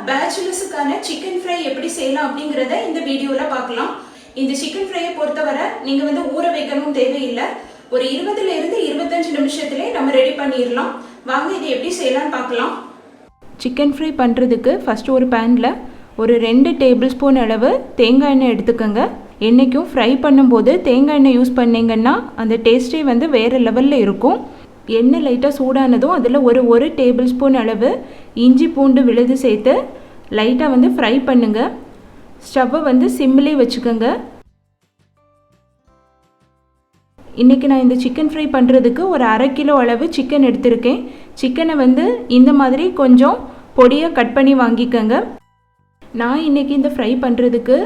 பேச்சுலர்ஸுக்கான chicken fry எப்படி செய்யலாம் அப்படிங்கிறத இந்த வீடியோவில் பார்க்கலாம். இந்த சிக்கன் ஃப்ரையை பொறுத்தவரை நீங்கள் வந்து ஊற வைக்கணும் தேவையில்லை. ஒரு 20லேருந்து 25 நிமிஷத்துலேயே நம்ம ரெடி பண்ணிடலாம். வாங்க இதை எப்படி செய்யலாம்னு பார்க்கலாம். சிக்கன் ஃப்ரை பண்ணுறதுக்கு ஃபஸ்ட்டு ஒரு பேனில் ஒரு 2 டேபிள் ஸ்பூன் அளவு தேங்காய் எண்ணெய் எடுத்துக்கோங்க. என்றைக்கும் ஃப்ரை பண்ணும்போது தேங்காய் எண்ணெய் யூஸ் பண்ணிங்கன்னா அந்த டேஸ்ட்டே வந்து வேறு லெவலில் இருக்கும். எண்ணெய் லைட்டாக சூடானதும் அதில் ஒரு டேபிள் ஸ்பூன் அளவு இஞ்சி பூண்டு விழுது சேர்த்து லைட்டாக வந்து ஃப்ரை பண்ணுங்கள். ஸ்டவ்வை வந்து சிம்மிலே வச்சுக்கோங்க. இன்றைக்கி நான் இந்த சிக்கன் ஃப்ரை பண்ணுறதுக்கு ஒரு 1/2 கிலோ அளவு சிக்கன் எடுத்திருக்கேன். சிக்கனை வந்து இந்த மாதிரி கொஞ்சம் பொடியாக கட் பண்ணி வாங்கிக்கோங்க. நான் இன்றைக்கி இந்த ஃப்ரை பண்ணுறதுக்கு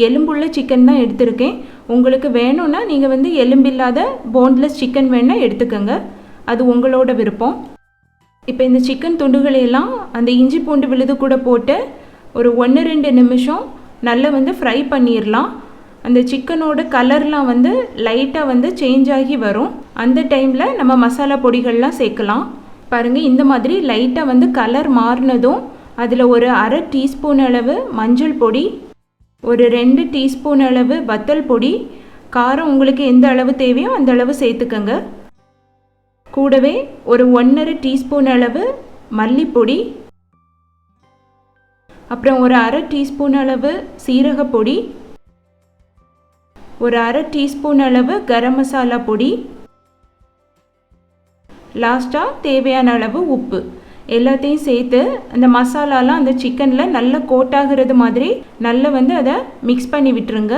எலும்புள்ள சிக்கன் தான் எடுத்திருக்கேன். உங்களுக்கு வேணும்னா நீங்கள் வந்து எலும்பில்லாத போன்லெஸ் சிக்கன் வேணால் எடுத்துக்கோங்க, அது உங்களோட விருப்பம். இப்போ இந்த சிக்கன் துண்டுகளையெல்லாம் அந்த இஞ்சி பூண்டு விழுது கூட போட்டு ஒரு 1-2 நிமிஷம் நல்லா வந்து ஃப்ரை பண்ணிடலாம். அந்த சிக்கனோட கலர்லாம் வந்து லைட்டாக வந்து சேஞ்ச் ஆகி வரும். அந்த டைமில் நம்ம மசாலா பொடிகள்லாம் சேர்க்கலாம். பாருங்கள், இந்த மாதிரி லைட்டாக வந்து கலர் மாறினதும் அதில் ஒரு 1/2 டீஸ்பூன் அளவு மஞ்சள் பொடி, ஒரு 2 டீஸ்பூன் அளவு வத்தல் பொடி, காரம் உங்களுக்கு எந்த அளவு தேவையோ அந்த அளவு சேர்த்துக்கங்க. கூடவே ஒரு 1/2 டீஸ்பூன் அளவு மல்லிப்பொடி, அப்புறம் ஒரு 1/2 டீஸ்பூன் அளவு சீரகப்பொடி, ஒரு 1/2 டீஸ்பூன் அளவு கரம் மசாலா பொடி, லாஸ்ட்டாக தேவையான அளவு உப்பு எல்லாத்தையும் சேர்த்து அந்த மசாலாலாம் அந்த சிக்கனில் நல்லா கோட் ஆகிறது மாதிரி நல்லா வந்து அதை மிக்ஸ் பண்ணி விட்டுருங்க.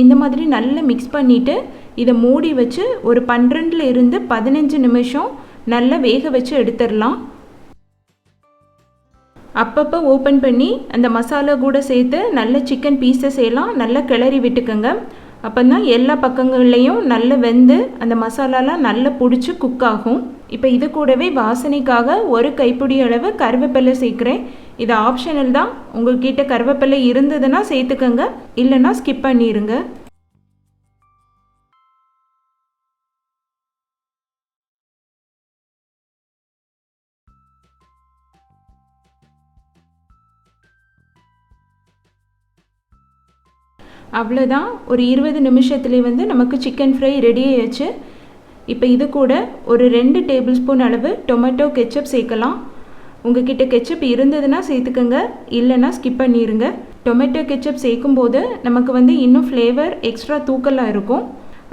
இந்த மாதிரி நல்லா மிக்ஸ் பண்ணிவிட்டு இதை மூடி வச்சு ஒரு 12லேருந்து 15 நிமிஷம் நல்லா வேக வச்சு எடுத்துடலாம். அப்பப்போ ஓப்பன் பண்ணி அந்த மசாலா கூட சேர்த்து நல்ல சிக்கன் பீசஸ் எல்லாம் நல்லா கிளறி விட்டுக்கோங்க. அப்போ தான் எல்லா பக்கங்கள்லேயும் நல்லா வெந்து அந்த மசாலாலாம் நல்லா பிடிச்சி குக் ஆகும். இப்போ இது கூடவே வாசனைக்காக ஒரு கைப்பிடி அளவு கருவேப்பிலை சேர்க்குறேன். இது ஆப்ஷனல் தான், உங்கள்கிட்ட கருவேப்பிலை இருந்ததுன்னா சேர்த்துக்கோங்க, இல்லைன்னா ஸ்கிப் பண்ணிடுங்க. அவ்வளோதான், ஒரு 20 நிமிஷத்துலேயே வந்து நமக்கு சிக்கன் ஃப்ரை ரெடி ஆயிடுச்சு. இப்போ இது கூட ஒரு 2 டேபிள் ஸ்பூன் அளவு டொமேட்டோ கெச்சப் சேர்க்கலாம். உங்ககிட்ட கெச்சப் இருந்ததுன்னா சேர்த்துக்கோங்க, இல்லைன்னா ஸ்கிப் பண்ணிடுங்க. டொமேட்டோ கெச்சப் சேர்க்கும்போது நமக்கு வந்து இன்னும் ஃப்ளேவர் எக்ஸ்ட்ரா தூக்கலாக இருக்கும்.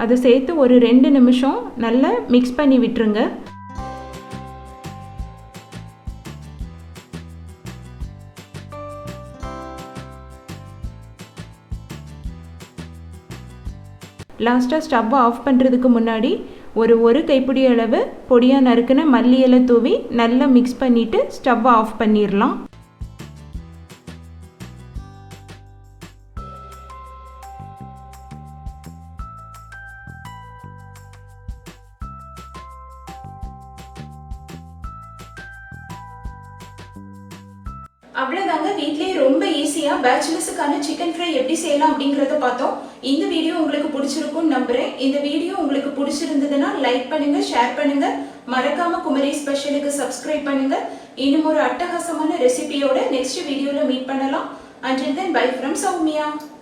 அதை சேர்த்து ஒரு 2 நிமிஷம் நல்லா மிக்ஸ் பண்ணி விட்டுருங்க. லாஸ்ட்டாக ஸ்டவ்வை ஆஃப் பண்ணுறதுக்கு முன்னாடி ஒரு கைப்பிடி அளவு பொடியாக நறுக்குன மல்லி இலை தூவி நல்லா மிக்ஸ் பண்ணிவிட்டு ஸ்டவ்வை ஆஃப் பண்ணிடலாம். அவ்வளோதாங்க, வீட்லேயே ரொம்ப ஈஸியாக பேச்சுலர்ஸுக்கான சிக்கன் ஃப்ரை எப்படி செய்யலாம் அப்படிங்கிறத பார்த்தோம். இந்த வீடியோ உங்களுக்கு பிடிச்சிருக்கும்னு நம்புகிறேன். இந்த வீடியோ உங்களுக்கு பிடிச்சிருந்ததுன்னா லைக் பண்ணுங்கள், ஷேர் பண்ணுங்கள், மறக்காமல் குமரி ஸ்பெஷலுக்கு சப்ஸ்கிரைப் பண்ணுங்கள். இன்னும் ஒரு அட்டகாசமான ரெசிபியோட நெக்ஸ்ட் வீடியோவில் மீட் பண்ணலாம். Until then, bye from Soumya.